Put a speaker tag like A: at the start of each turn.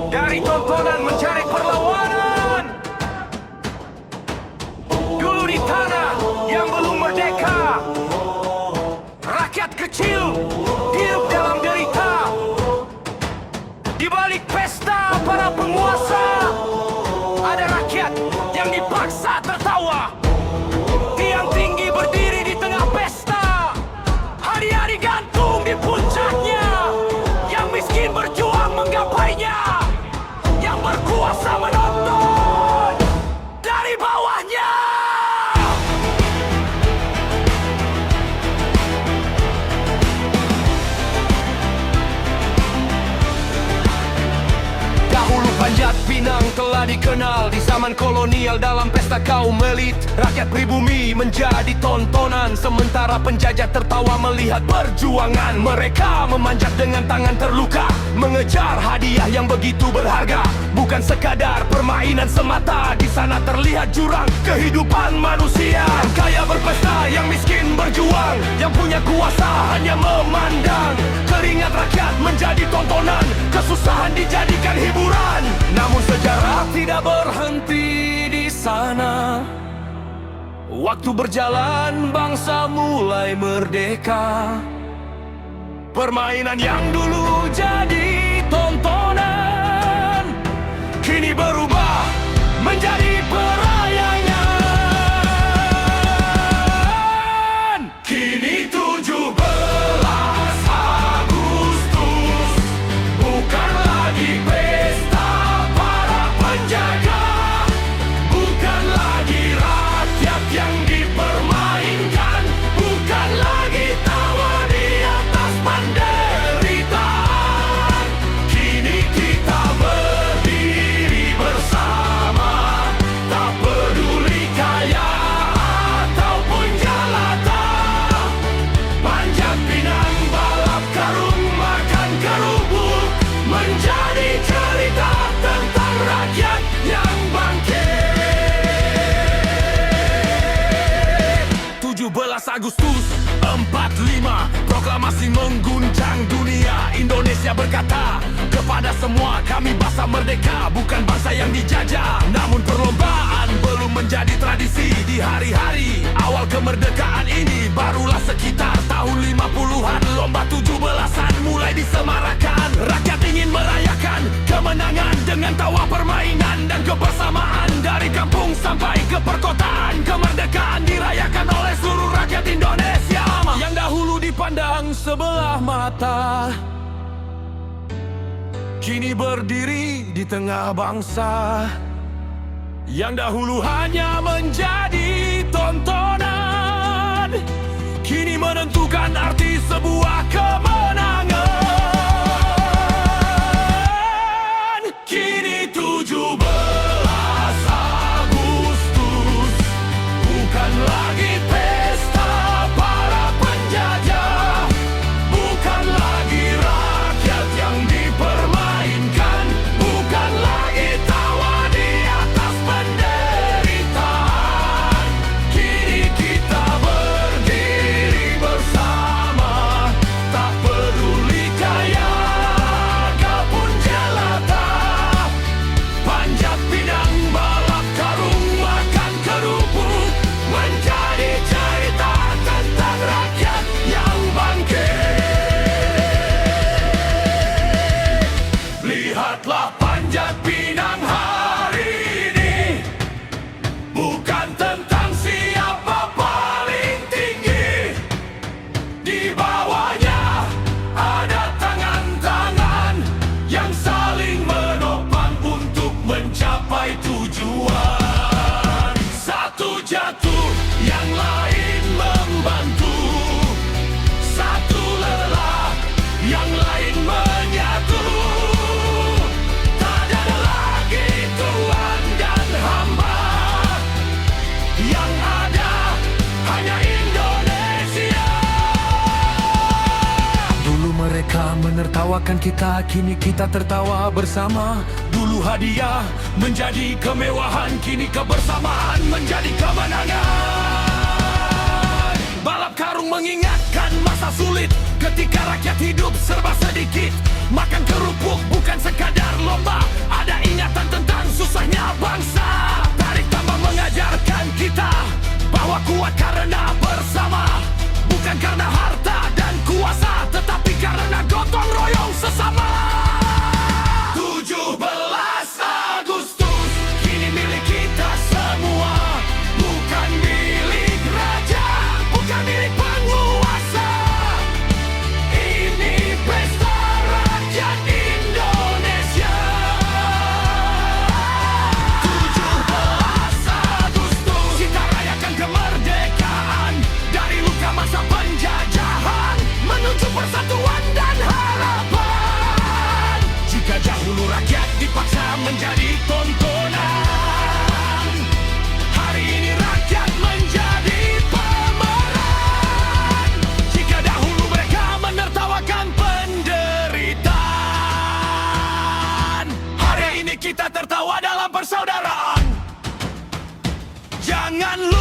A: Dari tontonan mencari perlawanan, dulu di tanah yang belum merdeka, rakyat kecil hidup dalam derita. Di balik pesta para penguasa, ada rakyat yang dipaksa tertawa. Tiang tinggi berdiri di tengah pesta, hari-hari gantung di puncaknya. Yang miskin berjuang menggapainya, yang berkuasa menonton dari bawahnya. Dahulu Panjat Pinang telah dikenal di zaman kolonial dalam pesta kaum elit. Rakyat pribumi menjadi tontonan, sementara penjajah tertawa melihat perjuangan. Mereka memanjat dengan tangan terluka, mengejar hadiah yang begitu berharga. Bukan sekadar permainan semata, di sana terlihat jurang kehidupan manusia. Yang kaya berpesta, yang miskin berjuang, yang punya kuasa hanya memandang. Keringat rakyat menjadi tontonan, kesusahan dijadikan hiburan. Namun sejarah tidak berhenti di sana. Waktu berjalan, bangsa mulai merdeka. Permainan yang dulu jadi tontonan kini berubah menjadi perayangan. Kini 17 Agustus bukan lagi pesta para penjajah, bukan lagi rakyat yang dipermainkan, bukan lagi tawa di atas penderitaan. Kini kita berdiri bersama, tak peduli kaya ataupun jalata. Panjat Pinang, balap karung, makan kerupuk, menjadi cerita tentang rakyat yang bangkit. 17 Agustus 45, proklamasi mengguncang dunia. Indonesia berkata kepada semua, kami bangsa merdeka, bukan bangsa yang dijajah. Namun perlombaan belum menjadi tradisi. Di hari-hari awal kemerdekaan ini, barulah sekitar tahun 50-an, lomba 17-an mulai disemarakan. Rakyat ingin merayakan kemenangan dengan tawa permainan dan kebersamaan. Dari kampung sampai ke perkotaan, kemerdekaan dirayakan oleh seluruh rakyat Indonesia. Yang dahulu dipandang sebelah mata, kini berdiri di tengah bangsa. Yang dahulu hanya menjadi tontonan, kini menentukan arti sebuah kemenangan. Kini 17 Agustus bukan lagi pesta para penjajah, bukan lagi rakyat yang dipermainkan, bukan lagi tawa di atas penderitaan. Kini kita berdiri bersama, tak menertawakan kita, kini kita tertawa bersama. Dulu hadiah menjadi kemewahan, kini kebersamaan menjadi kemenangan. Balap karung mengingatkan masa sulit, ketika rakyat hidup serba sedikit. Makan kerupuk bukan sekadar lomba, ada ingatan tentang susahnya bangsa. Tarik tambang mengajarkan kita bahwa kuat karena bersama, bukan karena harta dan kuasa, tetapi karena gotong royong sesama. 17 Agustus kini milik kita semua, bukan milik raja, bukan milik penguasa. Ini pesta rakyat Indonesia. 17 Agustus kita rayakan kemerdekaan, dari luka masa penjajahan menuju persatuan dan harapan. Jika dahulu rakyat dipaksa menjadi tontonan, hari ini rakyat menjadi pemeran. Jika dahulu mereka menertawakan penderitaan, hari ini kita tertawa dalam persaudaraan. Jangan lupa